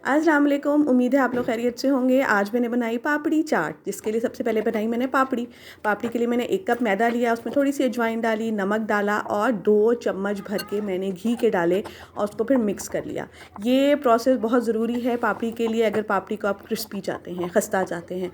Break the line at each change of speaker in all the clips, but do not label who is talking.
अस्सलाम वालेकुम। उम्मीद है आप लोग खैरियत से होंगे। आज मैंने बनाई पापड़ी चाट, जिसके लिए सबसे पहले बनाई मैंने पापड़ी। पापड़ी के लिए मैंने 1 कप मैदा लिया, उसमें थोड़ी सी अजवाइन डाली, नमक डाला और 2 चम्मच भर के मैंने घी के डाले और उसको फिर मिक्स कर लिया। ये प्रोसेस बहुत ज़रूरी है पापड़ी के लिए, अगर पापड़ी को आप क्रिस्पी चाहते हैं, खस्ता चाहते हैं,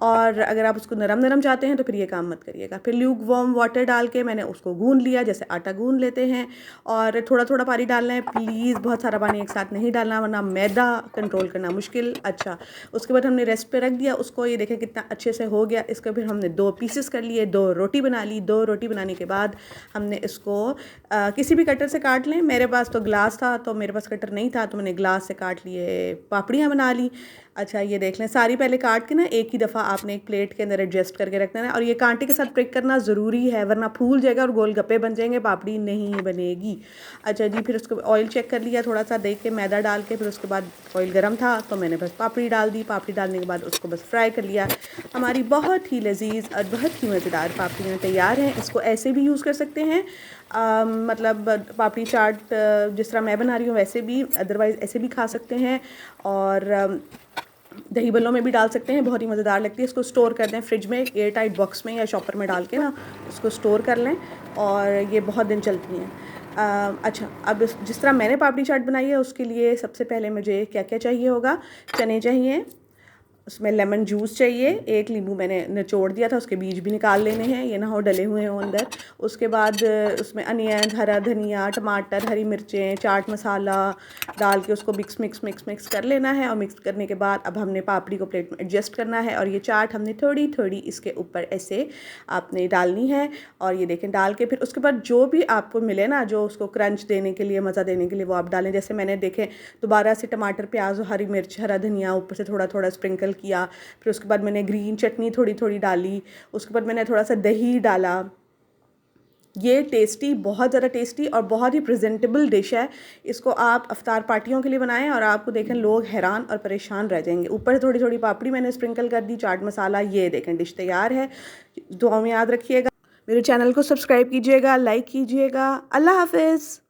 और अगर आप उसको नरम नरम चाहते हैं तो फिर ये काम मत करिएगा। फिर ल्यूक वार्म वाटर डाल के मैंने उसको गूँध लिया, जैसे आटा गूँध लेते हैं, और थोड़ा थोड़ा पानी डालना है प्लीज़, बहुत सारा पानी एक साथ नहीं डालना वरना मैदा कंट्रोल करना मुश्किल। अच्छा, उसके बाद हमने रेस्ट पे रख दिया उसको। ये देखें कितना अच्छे से हो गया। इसको फिर हमने 2 पीसेस कर लिए, 2 रोटी बना ली। 2 रोटी बनाने के बाद हमने इसको किसी भी कटर से काट लें। मेरे पास तो ग्लास था, तो मेरे पास कटर नहीं था, तो मैंने ग्लास से काट लिए, पापड़ियाँ बना ली। अच्छा, ये देख लें, सारी पहले काट के ना एक ही दफ़ा आपने एक प्लेट के अंदर एडजस्ट करके रखना है, और ये कांटे के साथ प्रिक करना ज़रूरी है वरना फूल जाएगा और गोलगप्पे बन जाएंगे, पापड़ी नहीं बनेगी। अच्छा जी, फिर उसको ऑयल चेक कर लिया, थोड़ा सा देख के मैदा डाल के, फिर उसके बाद ऑयल गर्म था तो मैंने बस पापड़ी डाल दी। पापड़ी डालने के बाद उसको बस फ्राई कर लिया। हमारी बहुत ही लजीज और बहुत ही मज़ेदार पापड़ियाँ तैयार हैं। इसको ऐसे भी यूज़ कर सकते हैं, मतलब पापड़ी चाट जिस तरह मैं बना रही हूँ वैसे भी, अदरवाइज़ ऐसे भी खा सकते हैं, और दही बल्लों में भी डाल सकते हैं, बहुत ही मज़ेदार लगती है। इसको स्टोर कर दें फ्रिज में, एयर टाइट बॉक्स में या शॉपर में डाल के ना उसको स्टोर कर लें, और ये बहुत दिन चलती हैं। अच्छा, अब जिस तरह मैंने पापड़ी चाट बनाई है उसके लिए सबसे पहले मुझे क्या क्या चाहिए होगा। चने चाहिए, उसमें लेमन जूस चाहिए, 1 नींबू मैंने निचोड़ दिया था, उसके बीज भी निकाल लेने हैं, ये ना हो डले हुए हों अंदर। उसके बाद उसमें अनियन, हरा धनिया, टमाटर, हरी मिर्चें, चाट मसाला डाल के उसको मिक्स मिक्स मिक्स मिक्स कर लेना है। और मिक्स करने के बाद अब हमने पापड़ी को प्लेट में एडजस्ट करना है, और ये चाट हमने थोड़ी थोड़ी इसके ऊपर ऐसे आपने डालनी है। और ये देखें, डाल के फिर उसके बाद जो भी आपको मिले ना, जो उसको क्रंच देने के लिए, मज़ा देने के लिए, वो आप डालें। जैसे मैंने देखें दोबारा से टमाटर, प्याज और हरी मिर्च, हरा धनिया ऊपर से थोड़ा थोड़ा स्प्रिंकल किया। फिर उसके बाद मैंने ग्रीन चटनी थोड़ी थोड़ी डाली। उसके बाद मैंने थोड़ा सा दही डाला। ये टेस्टी, बहुत ज़्यादा टेस्टी और बहुत ही प्रेजेंटेबल डिश है। इसको आप अफ्तार पार्टियों के लिए बनाएं और आपको देखें लोग हैरान और परेशान रह जाएंगे। ऊपर से थोड़ी थोड़ी पापड़ी मैंने स्प्रिंकल कर दी, चाट मसाला। ये देखें, डिश तैयार है। दुआ में याद रखिएगा, मेरे चैनल को सब्सक्राइब कीजिएगा, लाइक कीजिएगा। अल्लाह हाफिज़।